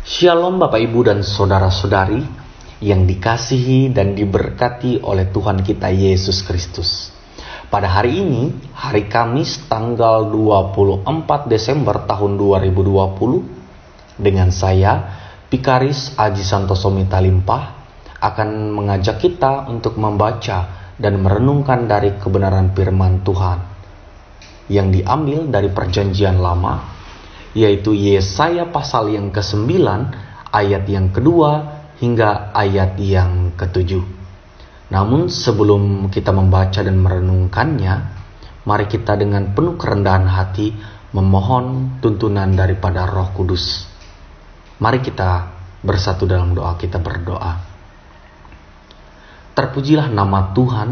Shalom Bapak Ibu dan Saudara-saudari yang dikasihi dan diberkati oleh Tuhan kita Yesus Kristus. Pada hari ini, hari Kamis tanggal 24 Desember tahun 2020, dengan saya, Pikaris Aji Santoso Mitalimpah, akan mengajak kita untuk membaca dan merenungkan dari kebenaran firman Tuhan yang diambil dari Perjanjian Lama, yaitu Yesaya pasal yang ke-9 ayat yang kedua hingga ayat yang ke-7. Namun sebelum kita membaca dan merenungkannya, mari kita dengan penuh kerendahan hati memohon tuntunan daripada Roh Kudus. Mari kita bersatu dalam doa, kita berdoa. Terpujilah nama Tuhan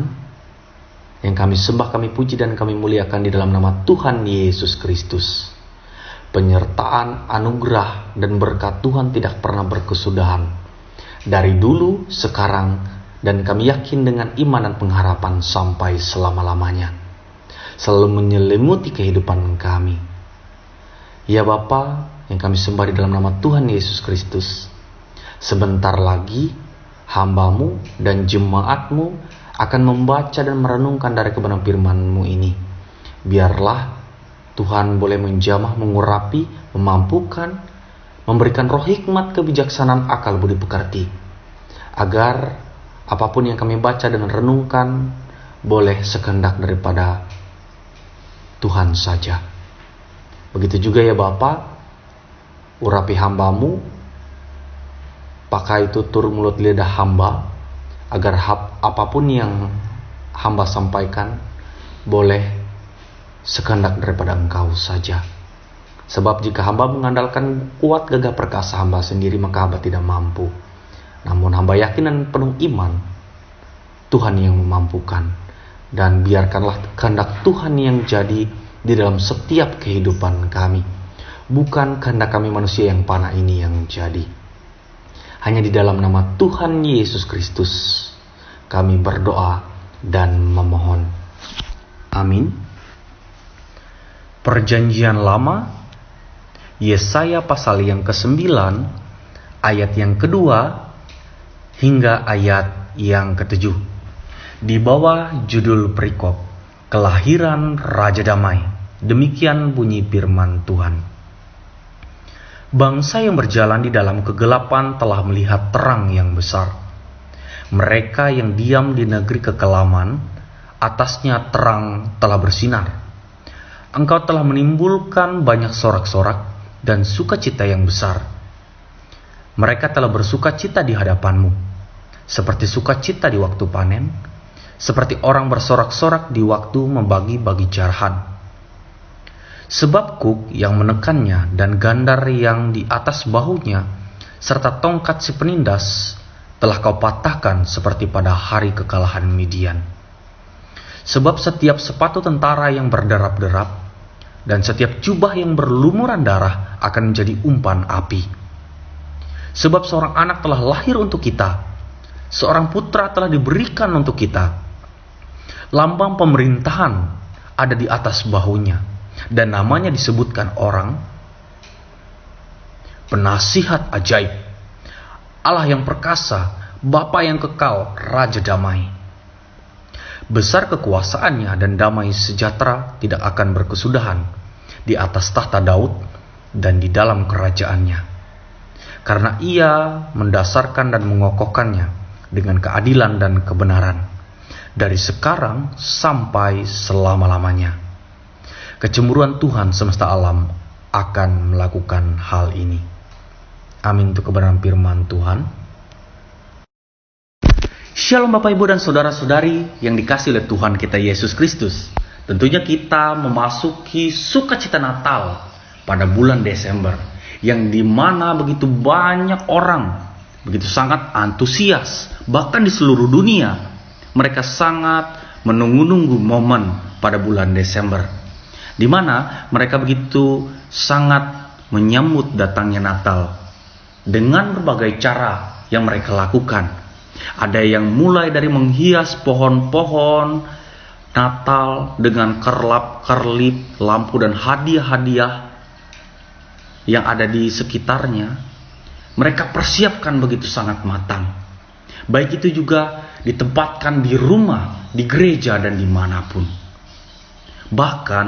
yang kami sembah, kami puji dan kami muliakan di dalam nama Tuhan Yesus Kristus. Penyertaan, anugerah, dan berkat Tuhan tidak pernah berkesudahan. Dari dulu, sekarang, dan kami yakin dengan iman dan pengharapan sampai selama-lamanya. Selalu menyelimuti kehidupan kami. Ya Bapa, yang kami sembah di dalam nama Tuhan Yesus Kristus. Sebentar lagi, hamba-Mu dan jemaat-Mu akan membaca dan merenungkan dari kebenaran firman-Mu ini. Biarlah Tuhan boleh menjamah, mengurapi, memampukan, memberikan roh hikmat, kebijaksanaan, akal budi pekerti, agar apapun yang kami baca dan renungkan boleh sekehendak daripada Tuhan saja. Begitu juga ya Bapa, urapi hamba-Mu, pakai tutur mulut lidah hamba, agar apapun yang hamba sampaikan boleh sekehendak daripada Engkau saja. Sebab jika hamba mengandalkan kuat gagah perkasa hamba sendiri, maka hamba tidak mampu. Namun hamba yakin dan penuh iman, Tuhan yang memampukan. Dan biarkanlah kehendak Tuhan yang jadi di dalam setiap kehidupan kami. Bukan kehendak kami manusia yang panah ini yang jadi. Hanya di dalam nama Tuhan Yesus Kristus kami berdoa dan memohon. Amin. Perjanjian Lama, Yesaya pasal yang ke-9, ayat yang kedua hingga ayat yang ke-7. Di bawah judul perikop, Kelahiran Raja Damai. Demikian bunyi firman Tuhan. Bangsa yang berjalan di dalam kegelapan telah melihat terang yang besar. Mereka yang diam di negeri kekelaman, atasnya terang telah bersinar. Engkau telah menimbulkan banyak sorak-sorak dan sukacita yang besar. Mereka telah bersukacita di hadapan-Mu, seperti sukacita di waktu panen, seperti orang bersorak-sorak di waktu membagi-bagi jarahan. Sebab kuk yang menekannya dan gandar yang di atas bahunya, serta tongkat si penindas, telah Kau patahkan seperti pada hari kekalahan Midian. Sebab setiap sepatu tentara yang berderap-derap dan setiap jubah yang berlumuran darah akan menjadi umpan api. Sebab seorang anak telah lahir untuk kita, seorang putra telah diberikan untuk kita. Lambang pemerintahan ada di atas bahunya, dan namanya disebutkan orang Penasihat Ajaib, Allah yang perkasa, Bapa yang kekal, Raja Damai. Besar kekuasaannya dan damai sejahtera tidak akan berkesudahan di atas tahta Daud dan di dalam kerajaannya. Karena Ia mendasarkan dan mengokohkannya dengan keadilan dan kebenaran dari sekarang sampai selama-lamanya. Kecemburuan Tuhan semesta alam akan melakukan hal ini. Amin untuk kebenaran firman Tuhan. Shalom Bapak Ibu dan Saudara-saudari yang dikasihi oleh Tuhan kita Yesus Kristus. Tentunya kita memasuki sukacita Natal pada bulan Desember, yang dimana begitu banyak orang begitu sangat antusias, bahkan di seluruh dunia mereka sangat menunggu-nunggu momen pada bulan Desember, di mana mereka begitu sangat menyambut datangnya Natal dengan berbagai cara yang mereka lakukan. Ada yang mulai dari menghias pohon-pohon Natal dengan kerlap-kerlip, lampu dan hadiah-hadiah yang ada di sekitarnya. mereka persiapkan begitu sangat matang. Baik itu juga ditempatkan di rumah, di gereja, dan dimanapun. Bahkan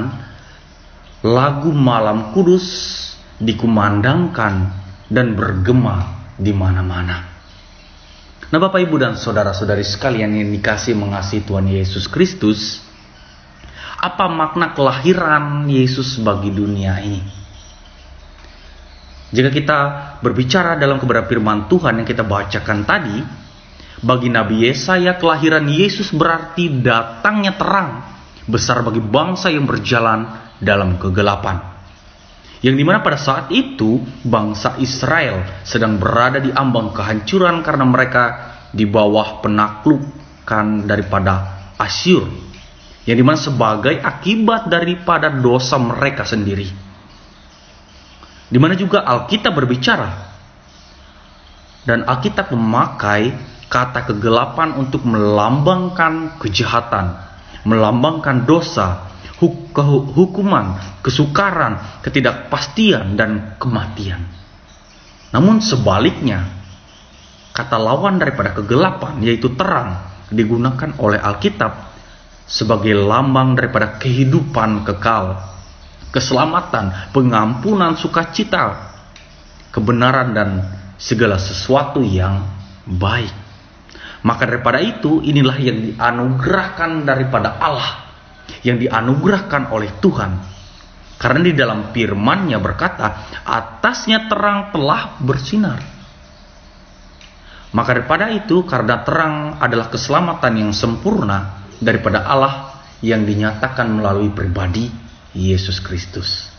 lagu Malam Kudus dikumandangkan dan bergema di mana-mana. Nah, Bapak, Ibu, dan saudara-saudari sekalian yang dikasihi mengasihi Tuhan Yesus Kristus, apa makna kelahiran Yesus bagi dunia ini? Jika kita berbicara dalam kebenaran firman Tuhan yang kita bacakan tadi, bagi Nabi Yesaya kelahiran Yesus berarti datangnya terang besar bagi bangsa yang berjalan dalam kegelapan. Yang dimana pada saat itu bangsa Israel sedang berada di ambang kehancuran karena mereka di bawah penaklukan daripada Asyur, yang dimana sebagai akibat daripada dosa mereka sendiri. Dimana juga Alkitab berbicara, dan Alkitab memakai kata kegelapan untuk melambangkan kejahatan, melambangkan dosa, hukuman, kesukaran, ketidakpastian, dan kematian. Namun sebaliknya, kata lawan daripada kegelapan, yaitu terang, digunakan oleh Alkitab sebagai lambang daripada kehidupan kekal, keselamatan, pengampunan, sukacita, kebenaran, dan segala sesuatu yang baik. Maka daripada itu, inilah yang dianugerahkan daripada Allah, yang dianugerahkan oleh Tuhan. Karena di dalam firman-Nya berkata, atasnya terang telah bersinar. Maka daripada itu, karena terang adalah keselamatan yang sempurna daripada Allah yang dinyatakan melalui pribadi Yesus Kristus.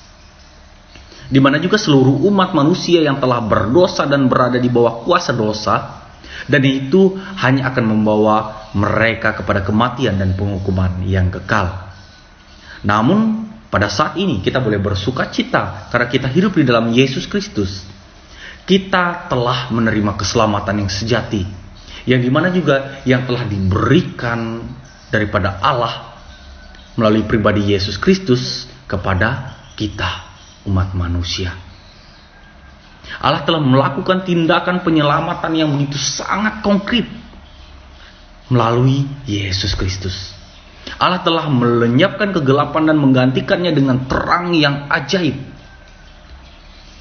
Di mana juga seluruh umat manusia yang telah berdosa dan berada di bawah kuasa dosa, dan itu hanya akan membawa mereka kepada kematian dan penghukuman yang kekal. Namun pada saat ini kita boleh bersuka cita karena kita hidup di dalam Yesus Kristus. Kita telah menerima keselamatan yang sejati, yang dimana juga yang telah diberikan daripada Allah melalui pribadi Yesus Kristus kepada kita, umat manusia. Allah telah melakukan tindakan penyelamatan yang begitu sangat konkret melalui Yesus Kristus. Allah telah melenyapkan kegelapan dan menggantikannya dengan terang yang ajaib.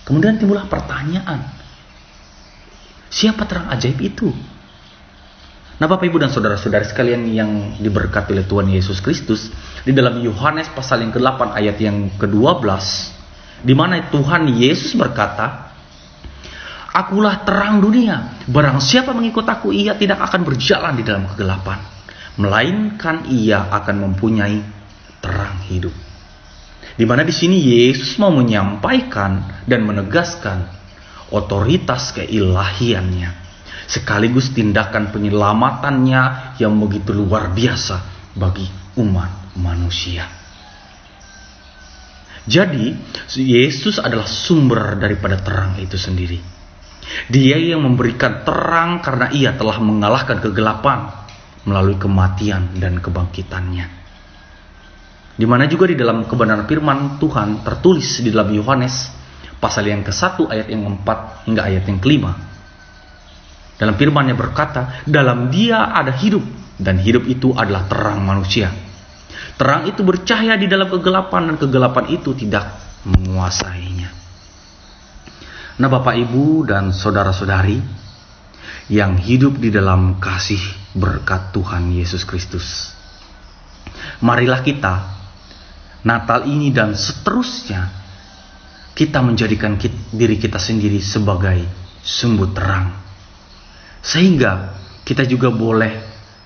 Kemudian timbullah pertanyaan, siapa terang ajaib itu? Nah, Bapak, Ibu, dan saudara-saudari sekalian yang diberkati oleh Tuhan Yesus Kristus, di dalam Yohanes pasal yang ke-8 ayat yang ke-12, di mana Tuhan Yesus berkata, Akulah terang dunia, barang siapa mengikut aku, ia tidak akan berjalan di dalam kegelapan, melainkan ia akan mempunyai terang hidup. Di mana di sini Yesus mau menyampaikan dan menegaskan otoritas keilahiannya, sekaligus tindakan penyelamatannya yang begitu luar biasa bagi umat manusia. Jadi Yesus adalah sumber daripada terang itu sendiri. Dia yang memberikan terang karena ia telah mengalahkan kegelapan melalui kematian dan kebangkitannya. Di mana juga di dalam kebenaran firman Tuhan tertulis di dalam Yohanes pasal yang ke-1 ayat yang ke-4 hingga ayat yang ke-5. Dalam firman-Nya berkata, dalam Dia ada hidup, dan hidup itu adalah terang manusia. Terang itu bercahaya di dalam kegelapan, dan kegelapan itu tidak menguasainya. Nah, Bapak, Ibu, dan saudara-saudari yang hidup di dalam kasih berkat Tuhan Yesus Kristus, marilah kita Natal ini dan seterusnya kita menjadikan diri kita sendiri sebagai sumber terang, sehingga kita juga boleh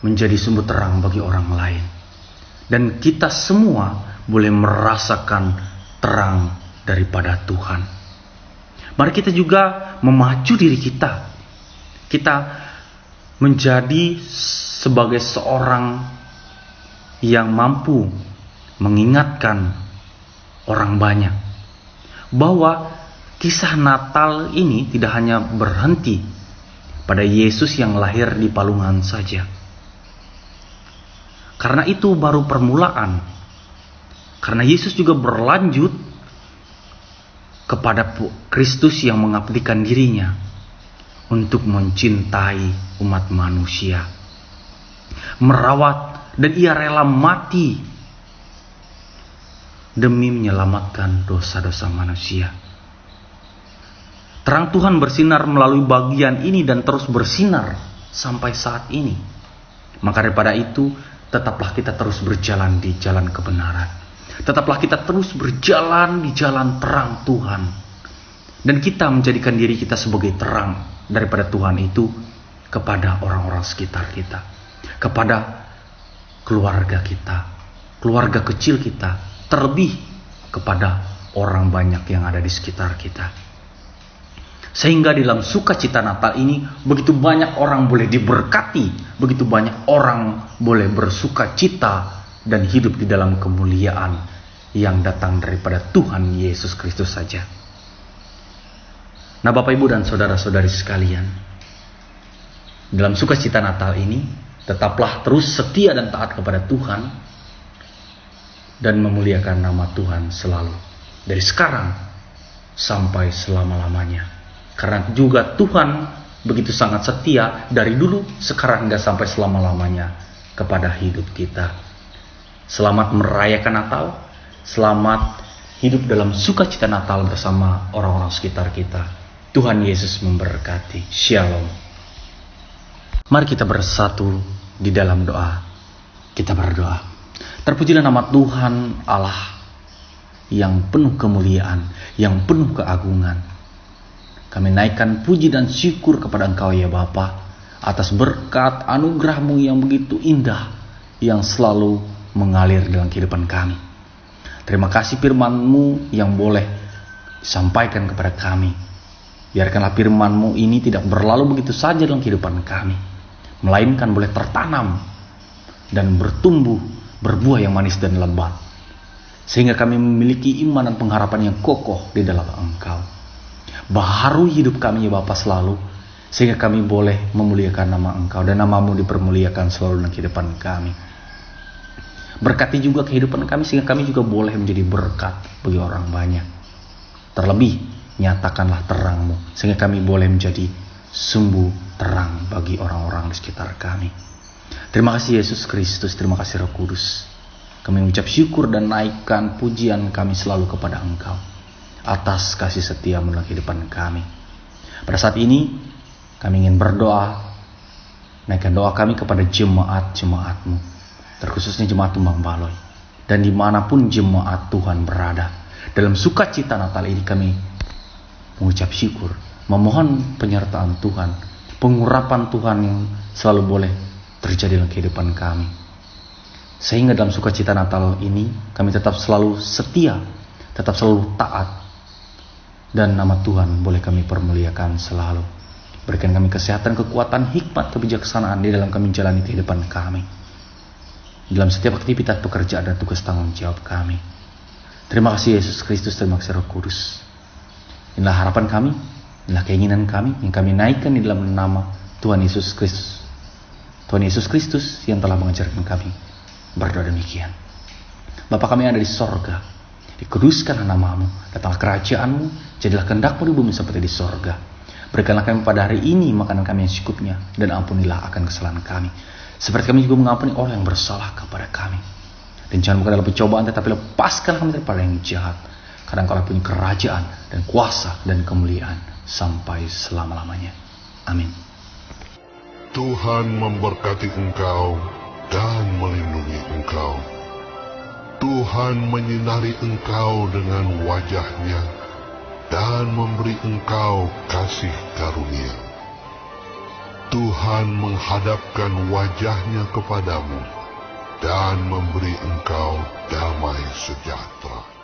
menjadi sumber terang bagi orang lain, dan kita semua boleh merasakan terang daripada Tuhan. Mari kita juga memacu diri kita menjadi sebagai seorang yang mampu mengingatkan orang banyak bahwa kisah Natal ini tidak hanya berhenti pada Yesus yang lahir di palungan saja. Karena itu baru permulaan. Karena Yesus juga berlanjut kepada Kristus yang mengabdikan dirinya untuk mencintai umat manusia, merawat, dan ia rela mati demi menyelamatkan dosa-dosa manusia. Terang Tuhan bersinar melalui bagian ini dan terus bersinar sampai saat ini. Maka daripada itu, tetaplah kita terus berjalan di jalan kebenaran. Tetaplah kita terus berjalan di jalan terang Tuhan. Dan kita menjadikan diri kita sebagai terang daripada Tuhan itu kepada orang-orang sekitar kita, kepada keluarga kita, keluarga kecil kita, terlebih kepada orang banyak yang ada di sekitar kita. Sehingga di dalam sukacita Natal ini begitu banyak orang boleh diberkati, begitu banyak orang boleh bersuka cita dan hidup di dalam kemuliaan yang datang daripada Tuhan Yesus Kristus saja. Nah, Bapak, Ibu, dan saudara-saudari sekalian, dalam sukacita Natal ini tetaplah terus setia dan taat kepada Tuhan dan memuliakan nama Tuhan selalu, dari sekarang sampai selama-lamanya. Karena juga Tuhan begitu sangat setia dari dulu, sekarang, hingga sampai selama-lamanya kepada hidup kita. Selamat merayakan Natal, selamat hidup dalam sukacita Natal bersama orang-orang sekitar kita. Tuhan Yesus memberkati. Shalom. Mari kita bersatu di dalam doa. Kita berdoa. Terpujilah nama Tuhan Allah yang penuh kemuliaan, yang penuh keagungan. Kami naikkan puji dan syukur kepada Engkau ya Bapa, atas berkat anugerah-Mu yang begitu indah, yang selalu mengalir dalam kehidupan kami. Terima kasih firman-Mu yang boleh disampaikan kepada kami. Biarkanlah firman-Mu ini tidak berlalu begitu saja dalam kehidupan kami, melainkan boleh tertanam dan bertumbuh, berbuah yang manis dan lebat, sehingga kami memiliki iman dan pengharapan yang kokoh di dalam Engkau. Baharui hidup kami ya Bapa selalu, sehingga kami boleh memuliakan nama Engkau dan nama-Mu dipermuliakan selalu dalam kehidupan kami. Berkati juga kehidupan kami sehingga kami juga boleh menjadi berkat bagi orang banyak. Terlebih nyatakanlah terang-Mu sehingga kami boleh menjadi sumbu terang bagi orang-orang di sekitar kami. Terima kasih Yesus Kristus, terima kasih Roh Kudus. Kami mengucap syukur dan naikkan pujian kami selalu kepada Engkau atas kasih setia-Mu dalam kehidupan kami. Pada saat ini kami ingin berdoa, naikkan doa kami kepada jemaat-jemaat-Mu, terkhususnya jemaat Tumbang Baloi, dan dimanapun jemaat Tuhan berada. Dalam sukacita Natal ini kami mengucap syukur, memohon penyertaan Tuhan, pengurapan Tuhan yang selalu boleh terjadi dalam kehidupan kami, sehingga dalam sukacita Natal ini kami tetap selalu setia, tetap selalu taat, dan nama Tuhan boleh kami permuliakan selalu. Berikan kami kesehatan, kekuatan, hikmat, kebijaksanaan di dalam kami jalani kehidupan kami, dalam setiap aktivitas pekerjaan dan tugas tanggung jawab kami. Terima kasih Yesus Kristus, terima kasih Roh Kudus. Inilah harapan kami, inilah keinginan kami yang kami naikkan di dalam nama Tuhan Yesus Kristus. Tuhan Yesus Kristus yang telah mengajarkan kami berdoa demikian. Bapa kami yang ada di sorga, dikuduskanlah nama-Mu, datanglah kerajaan-Mu, jadilah kehendak-Mu di bumi seperti di sorga. Berikanlah kami pada hari ini makanan kami yang secukupnya, dan ampunilah akan kesalahan kami, seperti kami juga mengampuni orang yang bersalah kepada kami. Dan jangan buka dalam pencobaan, tetapi lepaskan kami daripada yang jahat. Karena Engkau punya kerajaan dan kuasa dan kemuliaan sampai selama-lamanya. Amin. Tuhan memberkati engkau dan melindungi engkau. Tuhan menyinari engkau dengan wajah-Nya dan memberi engkau kasih karunia. Tuhan menghadapkan wajah-Nya kepadamu dan memberi engkau damai sejahtera.